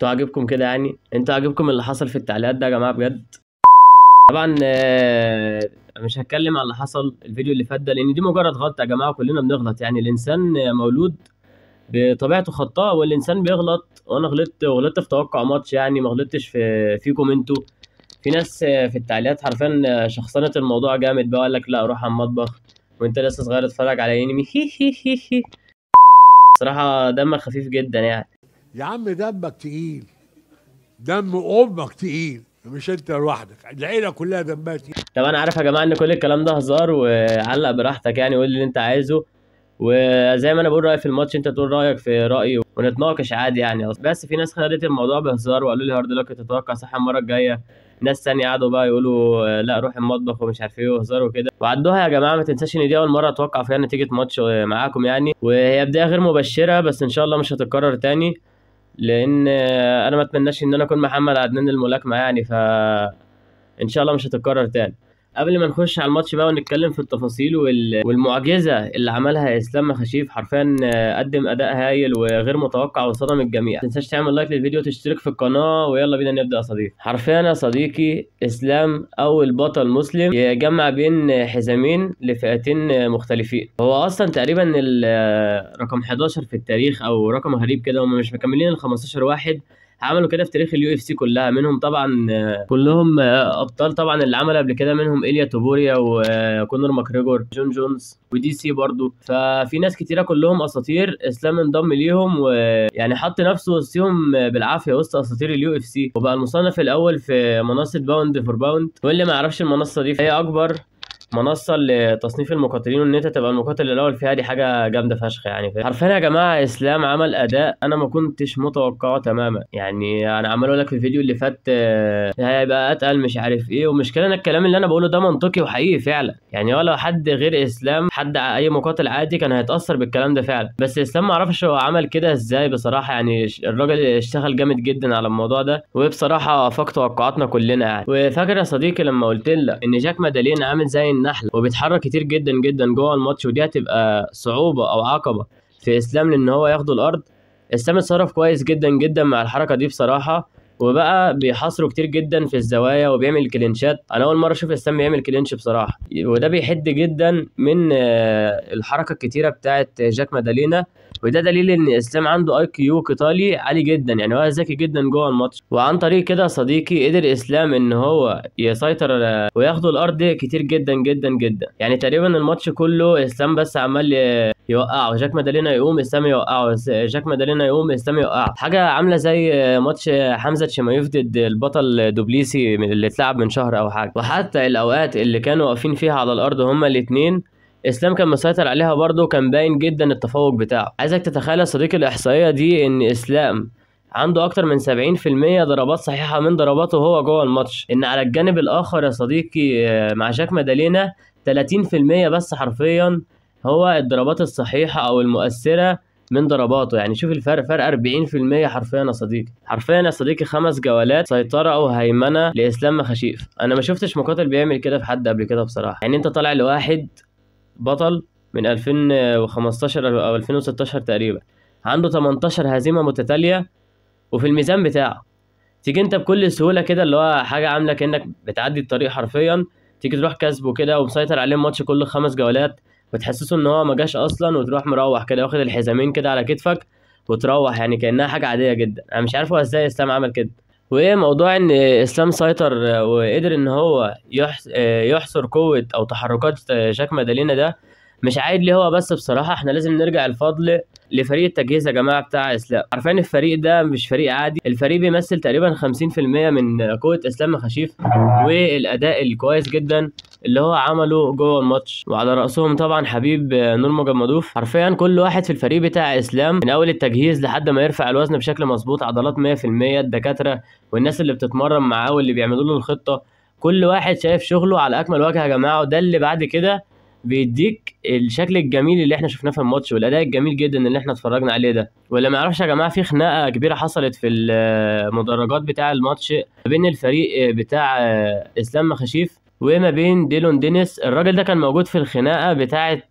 انتوا عاجبكم كده يعني؟ انتوا عاجبكم اللي حصل في التعليقات ده يا جماعه بجد؟ طبعا مش هتكلم على اللي حصل الفيديو اللي فات ده، لان دي مجرد غلطه يا جماعه، كلنا بنغلط يعني. الانسان مولود بطبيعته خطاء، والانسان بيغلط، وانا غلطت في توقع ماتش يعني، ما غلطتش فيكم انتوا. في ناس في التعليقات حرفيا شخصنت الموضوع جامد بقى، قال لك لا روح على المطبخ وانت لسه صغير اتفرج على انمي. هي هي هي هي. صراحه دمك خفيف جدا يعني. يا عم دمك تقيل، دم امك تقيل، مش انت لوحدك، العيله كلها دمها تقيل. طب انا عارف يا جماعه ان كل الكلام ده هزار، وعلق براحتك يعني، وقول اللي انت عايزه، وزي ما انا بقول رايي في الماتش انت تقول رايك في رايي، ونتناقش عادي يعني. بس في ناس خدت الموضوع بهزار وقالوا لي هارد لك تتوقع صح المره الجايه. ناس تانية قعدوا بقى يقولوا لا روح المطبخ ومش عارف ايه وهزار وكده، وعدوها يا جماعه. ما تنساش ان دي اول مره اتوقع فيها نتيجه ماتش معاكم يعني، وهي بدايه غير مبشره، بس ان شاء الله مش هتتكرر تاني، لان انا ما اتمناش ان انا اكون محمد عدنان الملاكمه يعني، ان شاء الله مش هتتكرر تاني. قبل ما نخش على الماتش بقى ونتكلم في التفاصيل والمعجزه اللي عملها اسلام مخاشيف، حرفيا قدم اداء هايل وغير متوقع وصدم الجميع. ما تنساش تعمل لايك للفيديو وتشترك في القناه، ويلا بينا نبدا يا صديقي. حرفيا يا صديقي اسلام اول بطل مسلم يجمع بين حزامين لفئتين مختلفين. هو اصلا تقريبا رقم 11 في التاريخ، او رقم غريب كده، هم مش مكملين ال 15 واحد عملوا كده في تاريخ اليو اف سي كلها. منهم طبعا كلهم ابطال طبعا اللي عمل قبل كده، منهم إيليا توبوريا وكونر ماكريجور، جون جونز، ودي سي برضو. ففي ناس كتيره كلهم اساطير. اسلام انضم ليهم ويعني حط نفسه وسطهم بالعافيه وسط اساطير اليو اف سي، وبقى المصنف الاول في منصه باوند فور باوند. واللي ما يعرفش المنصه دي فهي اكبر منصه لتصنيف المقاتلين، وان انت تبقى المقاتل الاول فيها دي حاجه جامده فشخ يعني. حرفيا يا جماعه اسلام عمل اداء انا ما كنتش متوقعه تماما يعني. انا عمال اقول لك في الفيديو اللي فات هيبقى اتقل مش عارف ايه، ومشكله ان الكلام اللي انا بقوله ده منطقي وحقيقي فعلا يعني. ولا حد غير اسلام، حد اي مقاتل عادي كان هيتاثر بالكلام ده فعلا، بس اسلام ما اعرفش هو عمل كده ازاي بصراحه يعني. الراجل اشتغل جامد جدا على الموضوع ده، وبصراحه فاق توقعاتنا كلنا يعني. وفاكر يا صديقي لما قلت لك ان جاك مادالين عامل زي النحل وبيتحرك كتير جدا جدا جوه الماتش، ودي هتبقى صعوبه او عقبه في اسلام لان هو ياخدوا الارض. اسلام اتصرف كويس جدا جدا مع الحركه دي بصراحه، وبقى بيحاصره كتير جدا في الزوايا وبيعمل كلينشات. انا اول مره اشوف اسلام بيعمل كلينش بصراحه، وده بيحد جدا من الحركه الكتيره بتاعت جاك مادالينا. وده دليل ان اسلام عنده اي كيو قتالي عالي جدا يعني، هو ذكي جدا جوه الماتش. وعن طريق كده يا صديقي قدر اسلام ان هو يسيطر وياخدوا الارض كتير جدا جدا جدا يعني. تقريبا الماتش كله اسلام بس عمال يوقعه، جاك مادالينا يقوم اسلام يوقعه، جاك مادالينا يقوم اسلام يوقعه. حاجه عامله زي ماتش حمزه شمايف ضد البطل دوبليسي اللي اتلعب من شهر او حاجه. وحتى الاوقات اللي كانوا واقفين فيها على الارض هما الاثنين اسلام كان مسيطر عليها برضه، كان باين جدا التفوق بتاعه. عايزك تتخيل يا صديقي الاحصائيه دي، ان اسلام عنده اكتر من 70% ضربات صحيحه من ضرباته هو جوه الماتش. ان على الجانب الاخر يا صديقي مع جاك مادالينا 30% بس حرفيا هو الضربات الصحيحه او المؤثره من ضرباته يعني. شوف الفرق، فرق 40% حرفيا يا صديقي. حرفيا يا صديقي 5 جولات سيطره او هيمنه لاسلام مخاشيف. انا ما شفتش مقاتل بيعمل كده في حد قبل كده بصراحه يعني. انت طالع لواحد بطل من 2015 او 2016 تقريبا، عنده 18 هزيمه متتاليه، وفي الميزان بتاعه تيجي انت بكل سهوله كده، اللي هو حاجه عامله كانك بتعدي الطريق حرفيا، تيجي تروح كسبه كده ومسيطر عليه الماتش كله 5 جولات، وتحسسه ان هو ما جاش اصلا، وتروح مروح كده واخد الحزامين كده على كتفك وتروح يعني كانها حاجه عاديه جدا. انا مش عارف هو ازاي اسلام عمل كده. وايه موضوع ان اسلام سيطر وقدر ان هو يحصر قوه او تحركات جاك مادالينا ده، مش عايد ليه هو بس بصراحه. احنا لازم نرجع الفضل لفريق التجهيز يا جماعه بتاع اسلام. عارفين الفريق ده مش فريق عادي، الفريق بيمثل تقريبا 50% من قوه اسلام مخاشيف والاداء الكويس جدا اللي هو عمله جوه الماتش. وعلى راسهم طبعا حبيب نورماجومدوف. حرفيا كل واحد في الفريق بتاع اسلام من اول التجهيز لحد ما يرفع الوزن بشكل مظبوط، عضلات 100%، الدكاتره والناس اللي بتتمرن معاه واللي بيعملوا له الخطه، كل واحد شايف شغله على اكمل وجه يا جماعه. وده اللي بعد كده بيديك الشكل الجميل اللي احنا شفناه في الماتش، والاداء الجميل جدا اللي احنا اتفرجنا عليه ده. واللي ما يعرفش يا جماعه، في خناقه كبيره حصلت في المدرجات بتاع الماتش ما بين الفريق بتاع اسلام مخاشيف وما بين ديلون دينيس. الراجل ده كان موجود في الخناقه بتاعه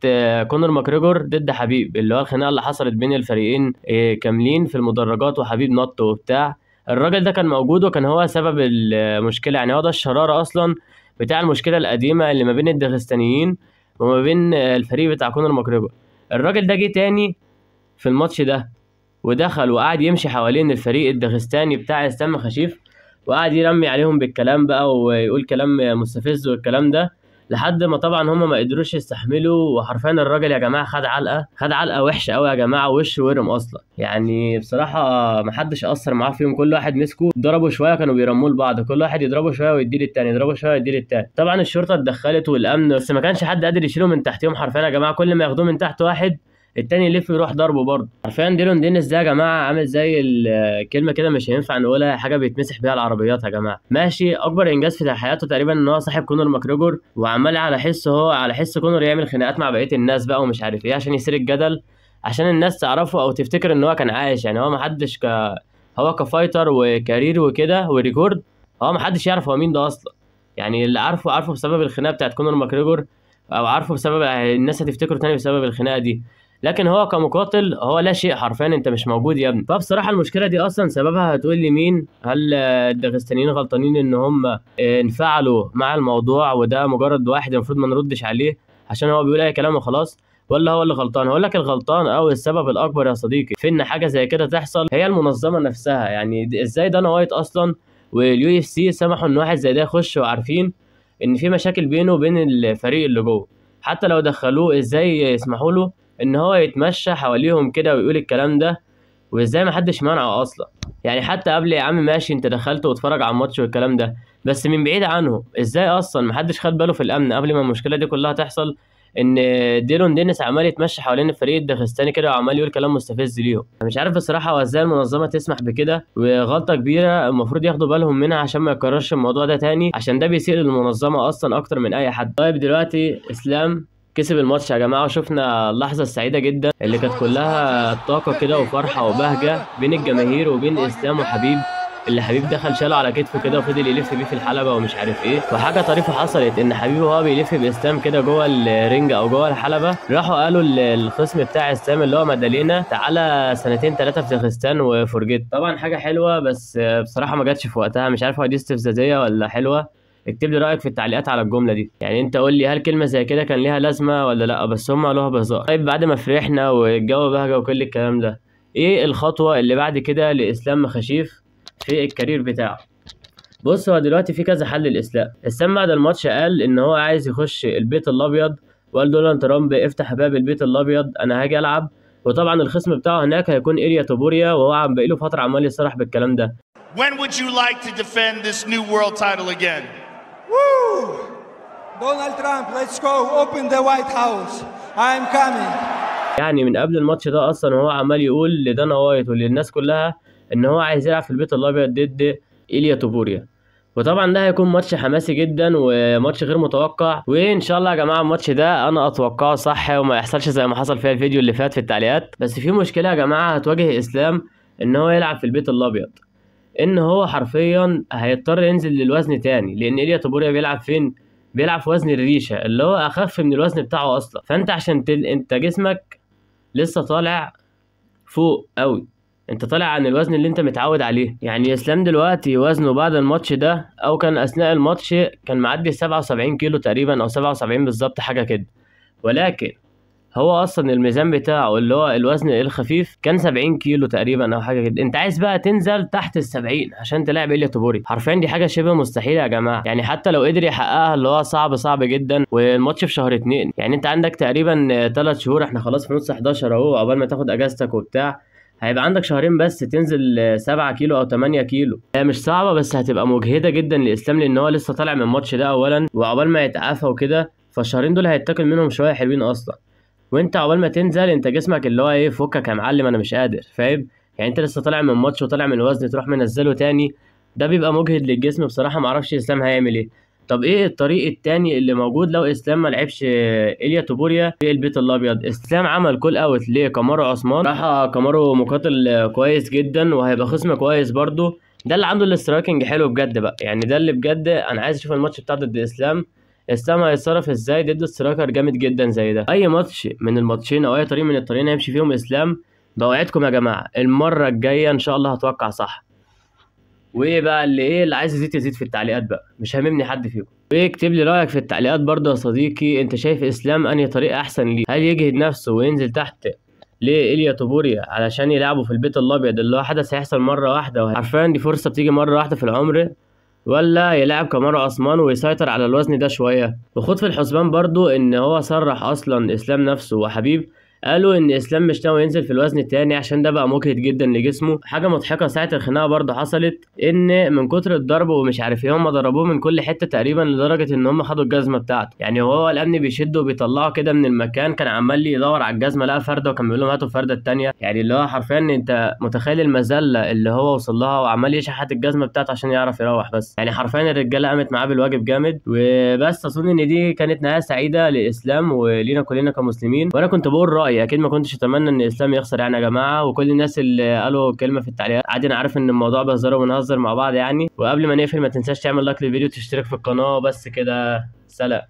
كونر ماكريجور ضد حبيب، اللي هو الخناقه اللي حصلت بين الفريقين كاملين في المدرجات، وحبيب نط وبتاع. الراجل ده كان موجود وكان هو سبب المشكله، يعني هو ده الشراره اصلا بتاع المشكله القديمه اللي ما بين الداغستانيين وما بين الفريق بتاع كونر ماكريجور. الراجل ده جه تاني في الماتش ده ودخل وقعد يمشي حوالين الفريق الداغستاني بتاع اسلام خشيف، وقعد يرمي عليهم بالكلام بقى ويقول كلام مستفز والكلام ده، لحد ما طبعا هم ما قدروش يستحملوا. وحرفيا الراجل يا جماعه خد علقه وحشه قوي يا جماعه، وشه ورم اصلا. يعني بصراحه ما حدش اثر معاه فيهم، كل واحد مسكه ضربوا شويه كانوا بيرموا لبعض، كل واحد يضربه شويه ويديه للتاني، يضربه شويه ويديه للتاني. طبعا الشرطه اتدخلت والامن، بس ما كانش حد قادر يشيله من تحتهم حرفيا يا جماعه. كل ما ياخدوه من تحت واحد التاني يلف يروح ضربه برضه. حرفيا ديلون دينيس ده يا جماعه عامل زي الكلمه كده مش هينفع نقولها، حاجه بيتمسح بيها العربيات يا جماعه. ماشي، اكبر انجاز في حياته تقريبا ان هو صاحب كونر ماكريجور، وعمال على حسه هو على حس كونر يعمل خناقات مع بقيه الناس بقى ومش عارف ايه عشان يثير الجدل، عشان الناس تعرفه او تفتكر ان هو كان عايش. يعني هو ما حدش هو كفايتر وكارير وكده وريكورد، هو ما حدش يعرف هو مين ده اصلا. يعني اللي عارفه بسبب الخناقه بتاعت كونر ماكريجور، او عارفه بسبب الناس هتفتكره تاني بسبب الخناقه دي، لكن هو كمقاتل هو لا شيء حرفيا، انت مش موجود يا ابني. فبصراحه المشكله دي اصلا سببها هتقول لي مين؟ هل الداغستانيين غلطانين ان هم انفعلوا مع الموضوع وده مجرد واحد المفروض ما نردش عليه عشان هو بيقول اي كلام وخلاص، ولا هو اللي غلطان؟ هقول لك الغلطان او السبب الاكبر يا صديقي في ان حاجه زي كده تحصل هي المنظمه نفسها. يعني ازاي دانا وايت اصلا واليو اف سي سمحوا ان واحد زي ده يخش وعارفين ان في مشاكل بينه وبين الفريق اللي جوه؟ حتى لو دخلوه ازاي يسمحوا له ان هو يتمشى حواليهم كده ويقول الكلام ده؟ وازاي ما حدش منعه اصلا؟ يعني حتى قبل يا عم ماشي انت دخلت واتفرج على الماتش والكلام ده، بس من بعيد عنه ازاي اصلا ما حدش خد باله في الامن قبل ما المشكله دي كلها تحصل؟ ان ديلون دينيس عمال يتمشى حوالين الفريق الداغستاني كده وعمال يقول كلام مستفز ليهم. انا مش عارف بصراحه هو ازاي المنظمه تسمح بكده، وغلطه كبيره المفروض ياخدوا بالهم منها عشان ما يكررش الموضوع ده تاني، عشان ده بيسيء للمنظمه اصلا اكتر من اي حد. طيب دلوقتي اسلام كسب الماتش يا جماعه، وشفنا اللحظه السعيده جدا اللي كانت كلها طاقه كده وفرحه وبهجه بين الجماهير وبين اسلام وحبيب، اللي حبيب دخل شاله على كتفه كده وفضل يلف بيه في الحلبه ومش عارف ايه. وحاجه طريفه حصلت ان حبيب وهو بيلف باسلام كده جوه الرينج او جوه الحلبه، راحوا قالوا الخصم بتاع اسلام اللي هو مادالينا تعالى سنتين ثلاثه في داغستان وفرجيت. طبعا حاجه حلوه بس بصراحه ما جاتش في وقتها، مش عارف هو دي استفزازيه ولا حلوه. اكتب لي رايك في التعليقات على الجمله دي، يعني انت قول لي هل كلمه زي كده كان ليها لازمه ولا لا؟ بس هم قالوها بهزار. طيب بعد ما فرحنا والجو بهجه وكل الكلام ده، ايه الخطوه اللي بعد كده لاسلام مخاشيف في الكارير بتاعه؟ بص، هو دلوقتي في كذا حل للاسلام. اسلام بعد الماتش قال ان هو عايز يخش البيت الابيض، وقال دونالد ترامب افتح باب البيت الابيض انا هاجي العب. وطبعا الخصم بتاعه هناك هيكون إيليا توبوريا، وهو عم بقاله فتره عمال يصرح بالكلام ده. When would you like to defend this new world title again? Woo! Donald Trump, let's go open the White House. I'm coming. يعني من قبل الماتش ده اصلا هو عمال يقول لدانا وايت وللناس كلها ان هو عايز يلعب في البيت الابيض ضد إيليا توبوريا. وطبعا ده هيكون ماتش حماسي جدا وماتش غير متوقع، وان شاء الله يا جماعه الماتش ده انا اتوقعه صح وما يحصلش زي ما حصل فيها الفيديو اللي فات في التعليقات. بس في مشكله يا جماعه هتواجه اسلام ان هو يلعب في البيت الابيض، ان هو حرفيا هيضطر ينزل للوزن تاني، لان إيليا توبوريا بيلعب فين؟ بيلعب في وزن الريشه اللي هو اخف من الوزن بتاعه اصلا. فانت عشان انت جسمك لسه طالع فوق قوي، انت طالع عن الوزن اللي انت متعود عليه. يعني اسلام دلوقتي وزنه بعد الماتش ده او كان اثناء الماتش كان معدي 77 كيلو تقريبا او 77 بالظبط حاجه كده، ولكن هو اصلا الميزان بتاعه اللي هو الوزن الخفيف كان 70 كيلو تقريبا او حاجه كده. انت عايز بقى تنزل تحت ال70 عشان تلاعب إيليا توبوريا؟ حرفيا دي حاجه شبه مستحيله يا جماعه. يعني حتى لو قدر يحققها اللي هو صعب جدا، والماتش في شهر 2، يعني انت عندك تقريبا 3 شهور، احنا خلاص في نص 11 اهو عقبال ما تاخد اجازتك وبتاع، هيبقى عندك شهرين بس تنزل 7 كيلو او 8 كيلو. هي مش صعبه بس هتبقى مجهده جدا لاسلام، لان هو لسه طالع من الماتش ده اولا، وعقبال ما يتعافى وكده فالشهرين دول هيتاكل منهم شويه حلوين اصلا. وانت عقبال ما تنزل انت جسمك اللي هو ايه فكك يا معلم انا مش قادر، فاهم؟ يعني انت لسه طالع من ماتش وطالع من الوزن تروح منزله تاني، ده بيبقى مجهد للجسم بصراحه. معرفش اسلام هيعمل ايه. طب ايه الطريق التاني اللي موجود لو اسلام ما لعبش إيليا توبوريا في البيت الابيض؟ اسلام عمل كول اوت لكامارو عثمان، راح كامارو مقاتل كويس جدا وهيبقى خصم كويس برده، ده اللي عنده الاسترايكنج حلو بجد بقى. يعني ده اللي بجد انا عايز اشوف الماتش بتاع ضد اسلام هيتصرف ازاي ضد سترايكر جامد جدا زي ده. اي ماتش من الماتشين او اي طريق من الطريقين هيمشي فيهم اسلام، بوعدكم يا جماعه المره الجايه ان شاء الله هتوقع صح. وايه بقى اللي عايز يزيد في التعليقات بقى، مش هاممني حد فيكم. واكتب لي رايك في التعليقات برضه يا صديقي. انت شايف اسلام انهي طريقه احسن ليه؟ هل يجهد نفسه وينزل تحت لإيليا توبوريا علشان يلعبوا في البيت الابيض اللي هو حدث هيحصل مره واحده وعارفين دي فرصه بتيجي مره واحده في العمر، ولا يلعب كامارو عثمان ويسيطر على الوزن ده شويه؟ وخد في الحسبان برضو ان هو صرح اصلا اسلام نفسه وحبيب قالوا ان اسلام مش ناوي ينزل في الوزن التاني عشان ده بقى مجهد جدا لجسمه. حاجه مضحكه ساعه الخناقه برضو حصلت ان من كتر الضرب ومش عارف ايه هم ضربوه من كل حته تقريبا لدرجه ان هم خدوا الجزمه بتاعته. يعني هو الامن بيشده وبيطلعه كده من المكان، كان عمال يدور على الجزمه لقى فرده وكان بيقول لهم هاتوا الفرده التانيه. يعني اللي هو حرفيا انت متخيل المذله اللي هو وصل لها وعمال يشحت الجزمه بتاعته عشان يعرف يروح. بس يعني حرفيا الرجاله قامت معاه بالواجب جامد. وبس اظن ان دي كانت نهايه سعيده لاسلام ولينا كلنا كمسلمين. وانا كنت بقول رايي، اكيد ما كنتش اتمنى ان اسلام يخسر يعني يا جماعه. وكل الناس اللي قالوا كلمه في التعليقات عادي، انا عارف ان الموضوع بهزار وبنهزر مع بعض يعني. وقبل ما نقفل ما تنساش تعمل لايك للفيديو وتشترك في القناه. بس كده، سلام.